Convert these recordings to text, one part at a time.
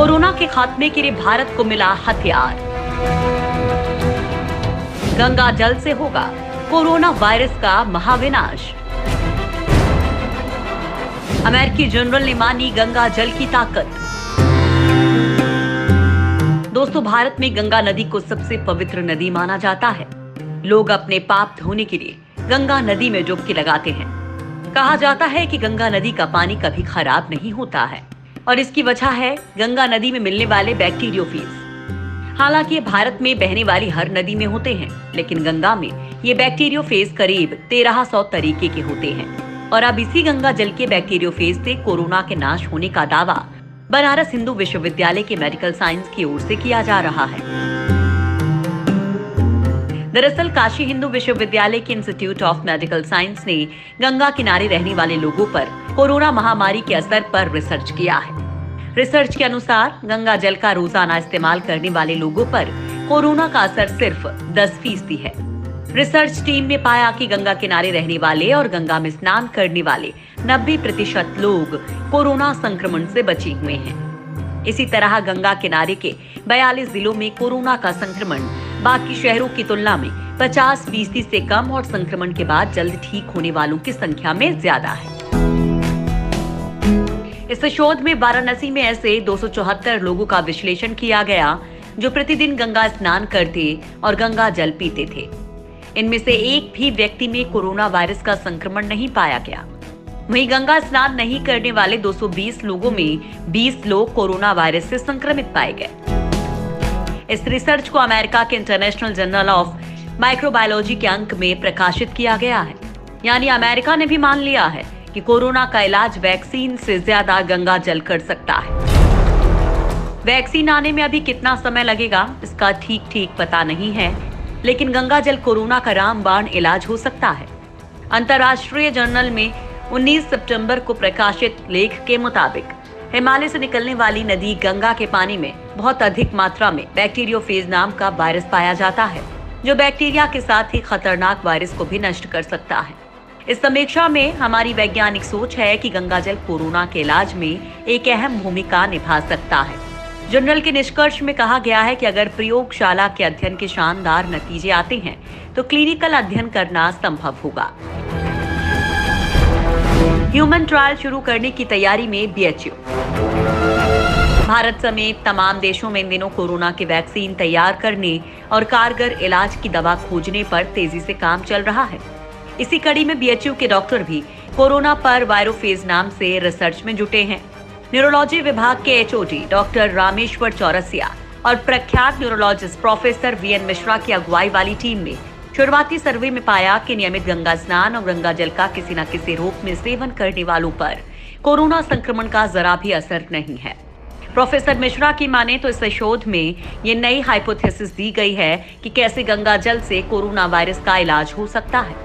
Corona के खात्मे के लिए भारत को मिला हथियार। गंगा जल से होगा कोरोना वायरस का महाविनाश। अमेरिकी जनरल ने मानी गंगा जल की ताकत। दोस्तों, भारत में गंगा नदी को सबसे पवित्र नदी माना जाता है। लोग अपने पाप धोने के लिए गंगा नदी में डुबकी लगाते हैं। कहा जाता है कि गंगा नदी का पानी कभी खराब नहीं होता है और इसकी वजह है गंगा नदी में मिलने वाले बैक्टीरियोफेज। हालांकि ये भारत में बहने वाली हर नदी में होते हैं, लेकिन गंगा में ये बैक्टीरियोफेज करीब 1300 तरीके के होते हैं। और अब इसी गंगा जल के बैक्टीरियोफेज से कोरोना के नाश होने का दावा बनारस हिंदू विश्वविद्यालय के मेडिकल साइंस की ओर से किया जा रहा है। दरअसल काशी हिंदू विश्वविद्यालय के इंस्टीट्यूट ऑफ मेडिकल साइंस ने गंगा किनारे रहने वाले लोगों पर कोरोना महामारी के असर पर रिसर्च किया है। रिसर्च के अनुसार गंगा जल का रोजाना इस्तेमाल करने वाले लोगों पर कोरोना का असर सिर्फ 10% है। रिसर्च टीम ने पाया कि गंगा किनारे रहने वाले और गंगा में स्नान करने वाले 90% लोग कोरोना संक्रमण से बचे हुए हैं। इसी तरह गंगा किनारे के 42 जिलों में कोरोना का संक्रमण बाकी शहरों की तुलना में 50% से कम और संक्रमण के बाद जल्द ठीक होने वालों की संख्या में ज्यादा है। इस शोध में वाराणसी में ऐसे 274 लोगों का विश्लेषण किया गया जो प्रतिदिन गंगा स्नान करते और गंगा जल पीते थे। इनमें से एक भी व्यक्ति में कोरोना वायरस का संक्रमण नहीं पाया गया। वहीं गंगा स्नान नहीं करने वाले 220 लोगों में 20 लोग कोरोना वायरस से संक्रमित पाए गए। इस रिसर्च को अमेरिका के इंटरनेशनल जर्नल ऑफ माइक्रोबायोलॉजी के अंक में प्रकाशित किया गया है। यानी अमेरिका ने भी मान लिया है कि कोरोना का इलाज वैक्सीन से ज्यादा गंगा जल कर सकता है। वैक्सीन आने में अभी कितना समय लगेगा इसका ठीक पता नहीं है, लेकिन गंगा जल कोरोना का रामबाण इलाज हो सकता है। अंतर्राष्ट्रीय जर्नल में 19 सितंबर को प्रकाशित लेख के मुताबिक हिमालय से निकलने वाली नदी गंगा के पानी में बहुत अधिक मात्रा में बैक्टीरियोफेज नाम का वायरस पाया जाता है, जो बैक्टीरिया के साथ ही खतरनाक वायरस को भी नष्ट कर सकता है। इस समीक्षा में हमारी वैज्ञानिक सोच है कि गंगा जल कोरोना के इलाज में एक अहम भूमिका निभा सकता है। जर्नल के निष्कर्ष में कहा गया है कि अगर प्रयोगशाला के अध्ययन के शानदार नतीजे आते हैं तो क्लिनिकल अध्ययन करना संभव होगा। ह्यूमन ट्रायल शुरू करने की तैयारी में बीएचयू। भारत समेत तमाम देशों में इन दिनों कोरोना की वैक्सीन तैयार करने और कारगर इलाज की दवा खोजने पर तेजी से काम चल रहा है। इसी कड़ी में बीएचयू के डॉक्टर भी कोरोना पर वायरोफेज नाम से रिसर्च में जुटे हैं। न्यूरोलॉजी विभाग के एचओडी डॉक्टर रामेश्वर चौरसिया और प्रख्यात न्यूरोलॉजिस्ट प्रोफेसर वीएन मिश्रा की अगुवाई वाली टीम ने शुरुआती सर्वे में पाया कि नियमित गंगा स्नान और गंगा जल का किसी न किसी रूप में सेवन करने वालों पर कोरोना संक्रमण का जरा भी असर नहीं है। प्रोफेसर मिश्रा की माने तो इस शोध में ये नई हाइपोथेसिस दी गई है कि कैसे गंगा जल से कोरोना वायरस का इलाज हो सकता है।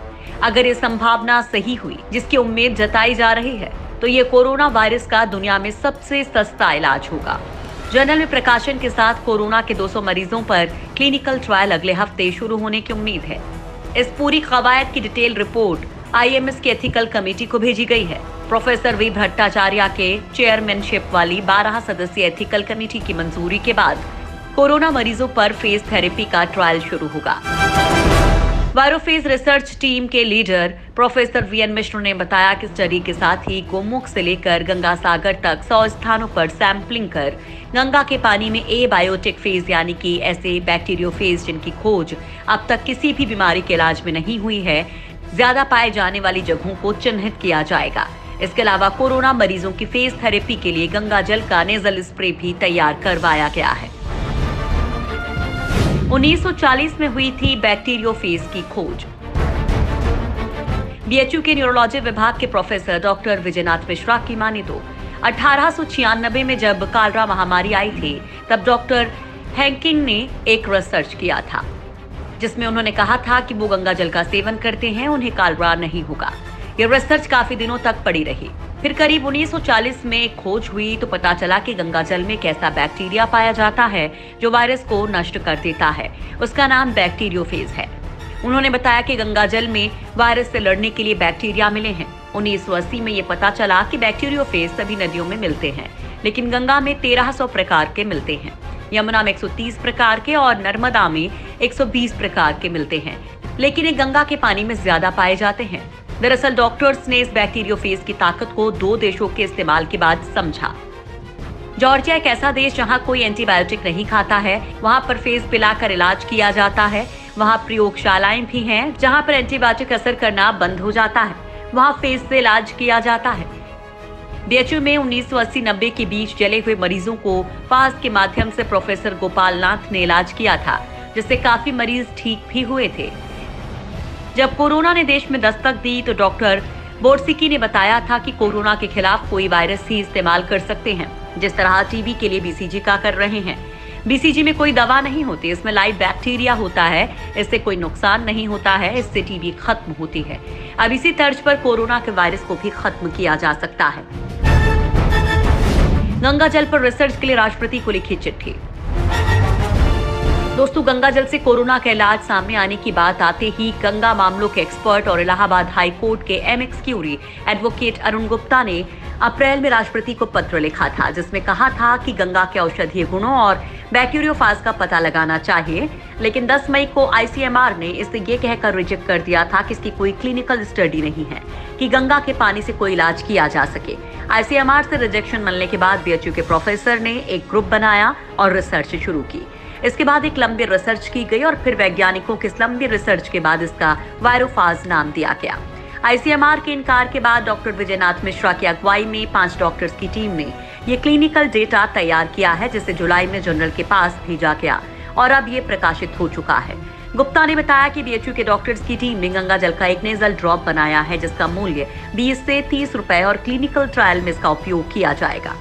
अगर ये संभावना सही हुई, जिसकी उम्मीद जताई जा रही है, तो ये कोरोना वायरस का दुनिया में सबसे सस्ता इलाज होगा। जर्नल में प्रकाशन के साथ कोरोना के 200 मरीजों पर क्लिनिकल ट्रायल अगले हफ्ते शुरू होने की उम्मीद है। इस पूरी कवायद की डिटेल रिपोर्ट आईएमएस की एथिकल कमेटी को भेजी गई है। प्रोफेसर वी भट्टाचार्य के चेयरमैनशिप वाली 12 सदस्यीय एथिकल कमेटी की मंजूरी के बाद कोरोना मरीजों पर फेज थेरेपी का ट्रायल शुरू होगा। वायरोफेज रिसर्च टीम के लीडर प्रोफेसर वीएन मिश्र ने बताया कि स्टडी के साथ ही गोमुख से लेकर गंगा सागर तक 100 स्थानों पर सैंपलिंग कर गंगा के पानी में एबायोटिक फेज यानी कि ऐसे बैक्टीरियोफेज जिनकी खोज अब तक किसी भी बीमारी के इलाज में नहीं हुई है, ज्यादा पाए जाने वाली जगहों को चिन्हित किया जाएगा। इसके अलावा कोरोना मरीजों की फेज थेरेपी के लिए गंगा जल का नेजल स्प्रे भी तैयार करवाया गया है। 1940 में हुई थी बैक्टीरियोफेज की खोज। बीएचयू के न्यूरोलॉजी विभाग के प्रोफेसर डॉक्टर विजयनाथ मिश्रा की माने तो 1896 में जब कालरा महामारी आई थी, तब डॉक्टर हैंकिंग ने एक रिसर्च किया था, जिसमें उन्होंने कहा था कि वो गंगा जल का सेवन करते हैं, उन्हें कालरा नहीं होगा। ये रिसर्च काफी दिनों तक पड़ी रही। फिर करीब 1940 में एक खोज हुई तो पता चला कि गंगा जल में एक ऐसा बैक्टीरिया पाया जाता है जो वायरस को नष्ट कर देता है। उसका नाम बैक्टीरियोफेज है। उन्होंने बताया कि गंगा जल में वायरस से लड़ने के लिए बैक्टीरिया मिले हैं। 1980 में ये पता चला कि बैक्टीरियोफेज सभी नदियों में मिलते हैं, लेकिन गंगा में 1300 प्रकार के मिलते हैं, यमुना में 130 प्रकार के और नर्मदा में 120 प्रकार के मिलते हैं, लेकिन ये गंगा के पानी में ज्यादा पाए जाते हैं। दरअसल डॉक्टर्स ने इस बैक्टीरियोफेज की ताकत को 2 देशों के इस्तेमाल के बाद समझा। जॉर्जिया एक ऐसा देश जहां कोई एंटीबायोटिक नहीं खाता है, वहां पर फेज पिलाकर इलाज किया जाता है। वहां प्रयोगशालाएं भी हैं जहां पर एंटीबायोटिक असर करना बंद हो जाता है, वहां फेज से इलाज किया जाता है। बीएचयू में 1980-90 के बीच जले हुए मरीजों को फास्ट के माध्यम से प्रोफेसर गोपाल नाथ ने इलाज किया था, जिससे काफी मरीज ठीक भी हुए थे। जब कोरोना ने देश में दस्तक दी तो डॉक्टर बोर्सिकी ने बताया था कि कोरोना के खिलाफ कोई वायरस ही इस्तेमाल कर सकते हैं, जिस तरह टीबी के लिए बीसीजी का कर रहे हैं। बीसीजी में कोई दवा नहीं होती, इसमें लाइव बैक्टीरिया होता है, इससे कोई नुकसान नहीं होता है, इससे टीबी खत्म होती है। अब इसी तर्ज पर कोरोना के वायरस को भी खत्म किया जा सकता है। गंगा जल पर रिसर्च के लिए राष्ट्रपति को लिखी चिट्ठी। दोस्तों, गंगा जल से कोरोना का इलाज सामने आने की बात आते ही गंगा मामलों के एक्सपर्ट और इलाहाबाद हाई कोर्ट के amicus curiae advocate Arun Gupta ने अप्रैल में राष्ट्रपति को पत्र लिखा था, जिसमें कहा था कि गंगा के औषधीय गुणों और बैक्टीरियोफेज का पता लगाना चाहिए। लेकिन 10 मई को आईसीएमआर ने इसे ये कहकर रिजेक्ट कर दिया था कि इसकी कोई क्लिनिकल स्टडी नहीं है कि गंगा के पानी से कोई इलाज किया जा सके। आईसीएमआर से रिजेक्शन मिलने के बाद बीएचयू के प्रोफेसर ने एक ग्रुप बनाया और रिसर्च शुरू की। इसके बाद एक लंबी रिसर्च की गई और फिर वैज्ञानिकों की लंबी रिसर्च के बाद इसका वायरोफेज नाम दिया गया। आईसीएमआर के इनकार के बाद डॉक्टर विजयनाथ मिश्रा की अगुवाई में 5 डॉक्टर्स की टीम ने ये क्लिनिकल डेटा तैयार किया है, जिसे जुलाई में जर्नल के पास भेजा गया और अब ये प्रकाशित हो चुका है। गुप्ता ने बताया कि बीएचयू के डॉक्टर्स की टीम ने गंगा जल का एक नेजल ड्रॉप बनाया है, जिसका मूल्य 20 से 30 रुपए और क्लिनिकल ट्रायल में इसका उपयोग किया जाएगा।